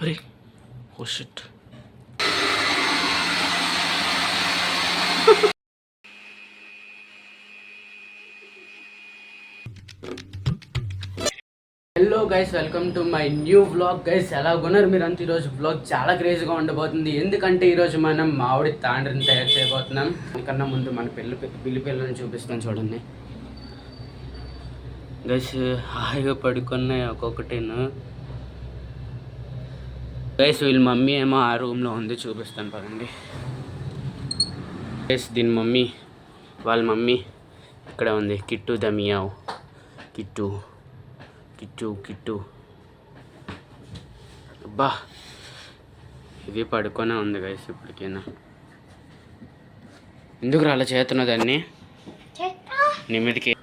అరే oh shit. Hello guys, welcome to my new vlog. Guys ఎలా ఉన్నారు మీరు అంత? ఈరోజు వ్లాగ్ చాలా క్రేజీగా ఉండబోతుంది. ఎందుకంటే ఈరోజు మనం మామిడి తాండ్రిని తయారు చేయబోతున్నాం. దానికన్నా ముందు మన పిల్లి పిల్లని చూపిస్తాం చూడండి గైస్. హాయిగా పడుకున్నాయి ఒక్కొక్కటిను. గైస్ వీళ్ళ మమ్మీ ఏమో ఆ రూమ్లో ఉంది, చూపిస్తాను పదండి. గైస్ దీని మమ్మీ, వాళ్ళ మమ్మీ ఇక్కడ ఉంది. Kittu the meow. కిట్టు కిట్టు కిట్టు. అబ్బా ఇది పడుకొనే ఉంది గైస్ ఇప్పటికైనా. ఎందుకు అలా చేస్తున్నా దాన్ని నీ మీదకి?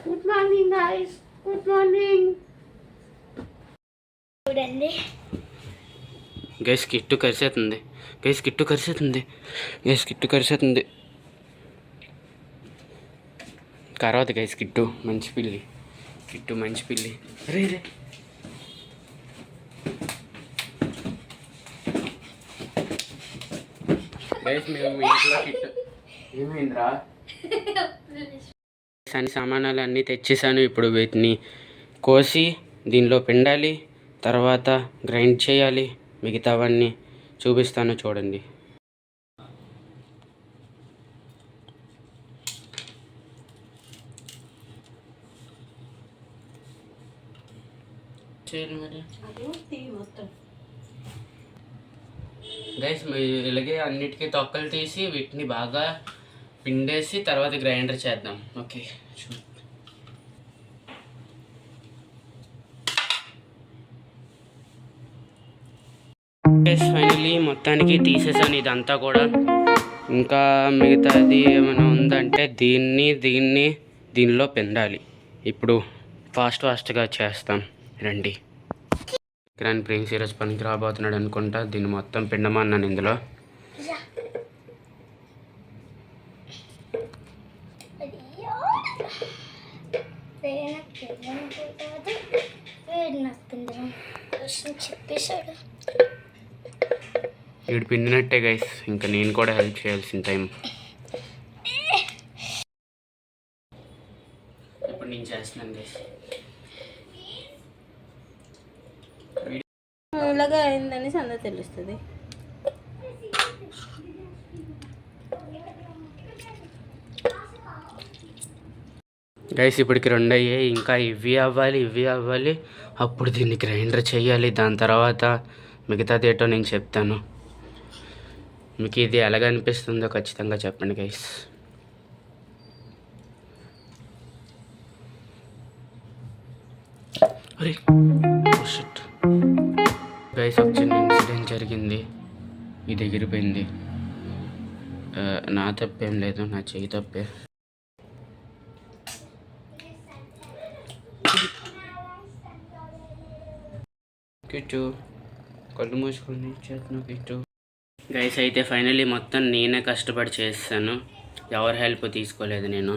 Good morning guys, good morning. చూడండి గైస్ కిట్టు కరిసేస్తుంది. గైస్ కిట్టు కరిసేస్తుంది. గైస్ కిట్టు కరిసేస్తుంది. కరవద్దు గైస్. కిట్టు మంచి పిల్లి. కిట్టు మంచి పిల్లి. రే రే గైస్ మేము ఇంట్లో కిట్టు. ఏమైందిరా? అన్ని సామానాలు అన్నీ తెచ్చేసాను. ఇప్పుడు వీటిని కోసి దీనిలో పిండాలి, తర్వాత గ్రైండ్ చేయాలి. మిగతావన్నీ చూపిస్తాను చూడండి. గైస్ ఇలాగే అన్నిటికీ తొక్కలు తీసి వీటిని బాగా పిండేసి తర్వాత గ్రైండర్ చేద్దాం. ఓకే ఫైనలీ మొత్తానికి తీసేసాను ఇదంతా కూడా. ఇంకా మిగతాది ఏమైనా ఉందంటే దీనిలో పిండాలి. ఇప్పుడు ఫాస్ట్గా చేస్తాం రండి. కిరణ్ ప్రిన్స్ ఈరోజు పనికి రాబోతున్నాడు అనుకుంటా. దీన్ని మొత్తం పిండమన్నాను ఇందులో. వీడు పిండినట్టే గైస్. ఇంకా నేను కూడా హెల్ప్ చేయాల్సిన టైం. ఇప్పుడు నేను చేస్తున్నాను గైస్. ఇలాగా అయిందని సంద తెలుస్తుంది. గైస్ ఇప్పటికి 2 అయ్యాయి. ఇంకా ఇవి అవ్వాలి. అప్పుడు దీన్ని గ్రైండర్ చేయాలి. దాని తర్వాత మిగతాది ఏటో నేను చెప్తాను. మీకు ఇది ఎలాగ అనిపిస్తుందో ఖచ్చితంగా చెప్పండి గైస్. అరే షిట్ గైస్, ఒక చిన్న ఇన్సిడెంట్ జరిగింది. ఇది ఎగిరిపోయింది. నా తప్పేం లేదు, నా చెయ్యి తప్పే. కిట్టు కళ్ళు మూసుకొని చేస్తున్నావు కిట్టు. గైస్ అయితే ఫైనలీ మొత్తం నేనే కష్టపడి చేస్తాను. ఎవరి హెల్ప్ తీసుకోలేదు నేను.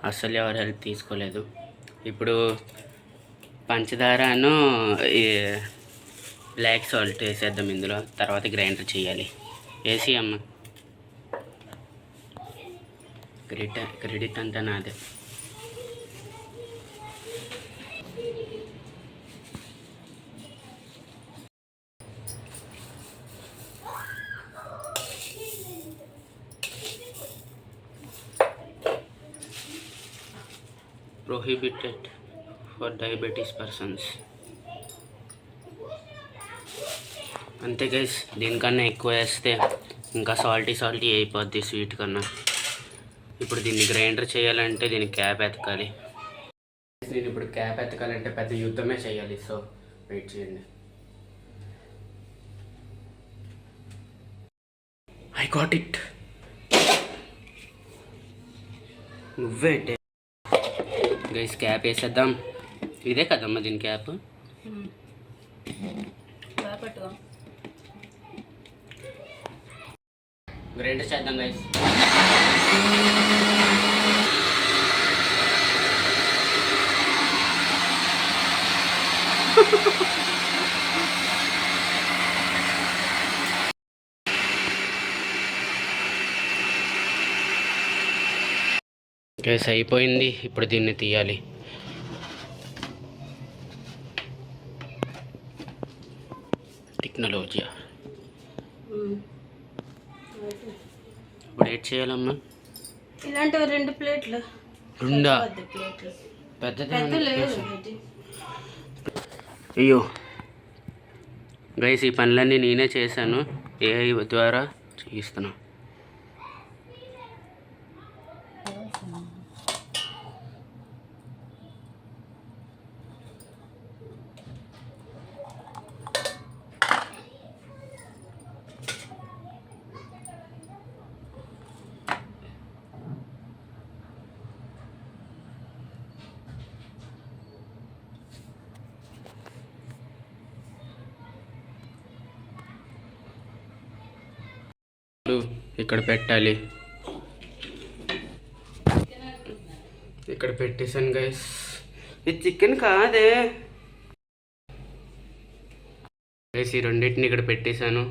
అస్సలు ఎవరి హెల్ప్ తీసుకోలేదు. ఇప్పుడు పంచదారను బ్లాక్ సాల్ట్ వేసేద్దాం ఇందులో. తర్వాత గ్రైండర్ చేయాలి. వేసి అమ్మ క్రెడిట్ అంతా నాదే. Prohibited for diabetes persons. అంతే గైస్. దీనికన్నా ఎక్కువ వేస్తే ఇంకా సాల్టీ అయిపోద్ది స్వీట్ కన్నా. ఇప్పుడు దీన్ని గ్రైండర్ చేయాలంటే దీనికి క్యాప్ ఎతకాలి. నేను ఇప్పుడు క్యాప్ ఎతకాలంటే పెద్ద యుద్ధమే చేయాలి. సో వెయిట్ చేయండి. I got it. నువ్వే గైస్ క్యాప్ వేసేద్దాం. ఇదే కదమ్మా దీని క్యాప్. గ్రైండర్ చేద్దాం గైస్. గైస్ అయిపోయింది. ఇప్పుడు దీన్ని తీయాలి. టెక్నాలజీ. ఇప్పుడు ఏం చేయాలమ్మా? ఇలాంటివి 2 ప్లేట్లు. రెండా? ప్లేట్లు పెద్దది లేదు. అయ్యో గైస్, ఈ పనులన్నీ నేనే చేశాను. ఏఐ ద్వారా చేయిస్తున్నా. ఇక్కడ పెట్టాలి. ఇక్కడ పెట్టేశాను గైస్. ఇది చికెన్ కాదే గైస్. ఈ రెండింటిని ఇక్కడ పెట్టేశాను.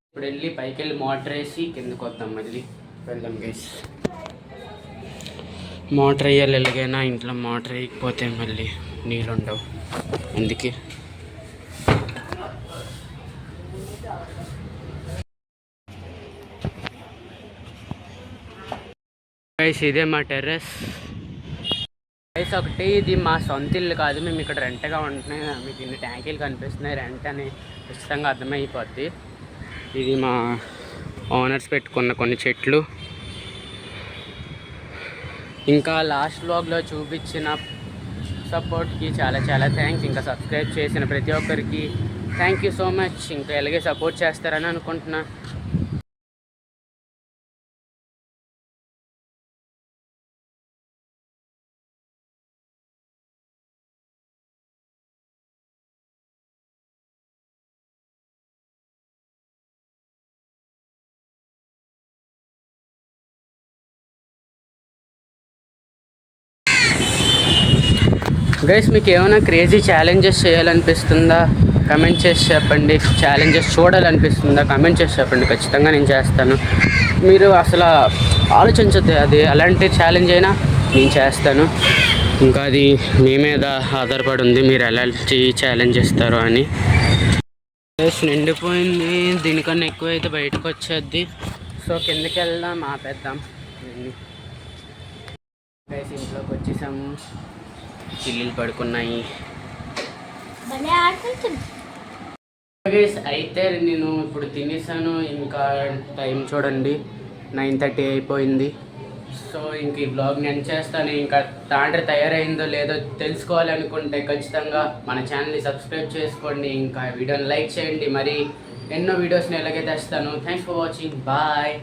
ఇప్పుడు వెళ్ళి పైకి వెళ్ళి మోటార్ వేసి కిందకు వద్దాం. మళ్ళీ వెళ్దాం గైస్. మోటార్ వేయాలి ఎలాగైనా. ఇంట్లో మోటార్ వేయకపోతే మళ్ళీ నీళ్ళు ఉండవు. అందుకే గైస్ ఇదే మా టెర్రస్ గైస్. ఒకటి ఇది మా సొంత ఇల్లు కాదు, మేము ఇక్కడ రెంట్గా ఉంటున్నాయి. మీకు ఇన్ని ట్యాంకీలు కనిపిస్తున్నాయి, రెంట్ అని ఖచ్చితంగా అర్థమైపోద్ది. ఇది మా ఓనర్స్ పెట్టుకున్న కొన్ని చెట్లు. ఇంకా లాస్ట్ వ్లాగ్లో చూపించిన సపోర్ట్కి చాలా చాలా థ్యాంక్స్. ఇంకా సబ్స్క్రైబ్ చేసిన ప్రతి ఒక్కరికి థ్యాంక్ యూ సో మచ్. ఇంకా ఎలాగే సపోర్ట్ చేస్తారని అనుకుంటున్నా. గైస్ మీకు ఏమైనా క్రేజీ ఛాలెంజెస్ చేయాలనిపిస్తుందా? కమెంట్ చేసి చెప్పండి. ఛాలెంజెస్ చూడాలనిపిస్తుందా? కమెంట్ చేసి చెప్పండి. ఖచ్చితంగా నేను చేస్తాను. మీరు అసలు ఆలోచించద్దు, అది అలాంటి ఛాలెంజ్ అయినా నేను చేస్తాను. ఇంకా అది మీ మీద ఆధారపడి ఉంది, మీరు ఎలాంటి ఛాలెంజ్ ఇస్తారో అని. గైస్ నిండిపోయింది. దీనికన్నా ఎక్కువ అయితే బయటకు వచ్చేద్ది. సో కిందకి వెళ్దాం, ఆపేద్దాం. గైస్ ఇంట్లోకి వచ్చేసాము. పిల్లులు పడుకున్నాయి. అయితే నేను ఇప్పుడు తినేసాను. ఇంకా టైం చూడండి 9:30 అయిపోయింది. సో ఇంక ఈ బ్లాగ్ నేను చేస్తాను. ఇంకా తాండ్రి తయారైందో లేదో తెలుసుకోవాలనుకుంటే ఖచ్చితంగా మన ఛానల్ని సబ్స్క్రైబ్ చేసుకోండి. ఇంకా వీడియోని లైక్ చేయండి. మరి ఎన్నో వీడియోస్ని ఎలాగైతే తెస్తాను. Thanks for watching. బాయ్.